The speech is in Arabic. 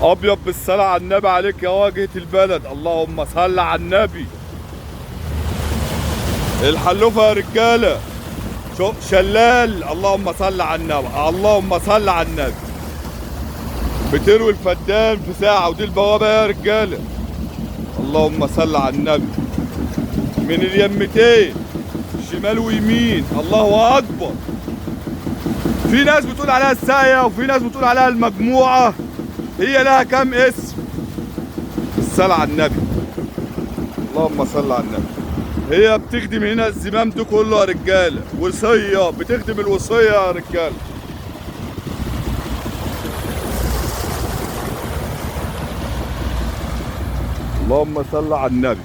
ابيض بالصلاه على النبي عليك يا واجهه البلد. اللهم صل على النبي. الحلوفه يا رجاله. شوف شلال. اللهم صل على النبي. اللهم صل على النبي. بتروي الفدان في ساعه ودي البوابه يا رجاله. اللهم صل على النبي. من اليمتين شمال ويمين. الله اكبر. في ناس بتقول عليها الساقية وفي ناس بتقول عليها المجموعة. هي لها كام اسم؟ الصلاة على النبي. اللهم صل على النبي. هي بتخدم هنا الزمام ده كله يا رجالة. وصية بتخدم الوصية يا رجالة. اللهم صل على النبي.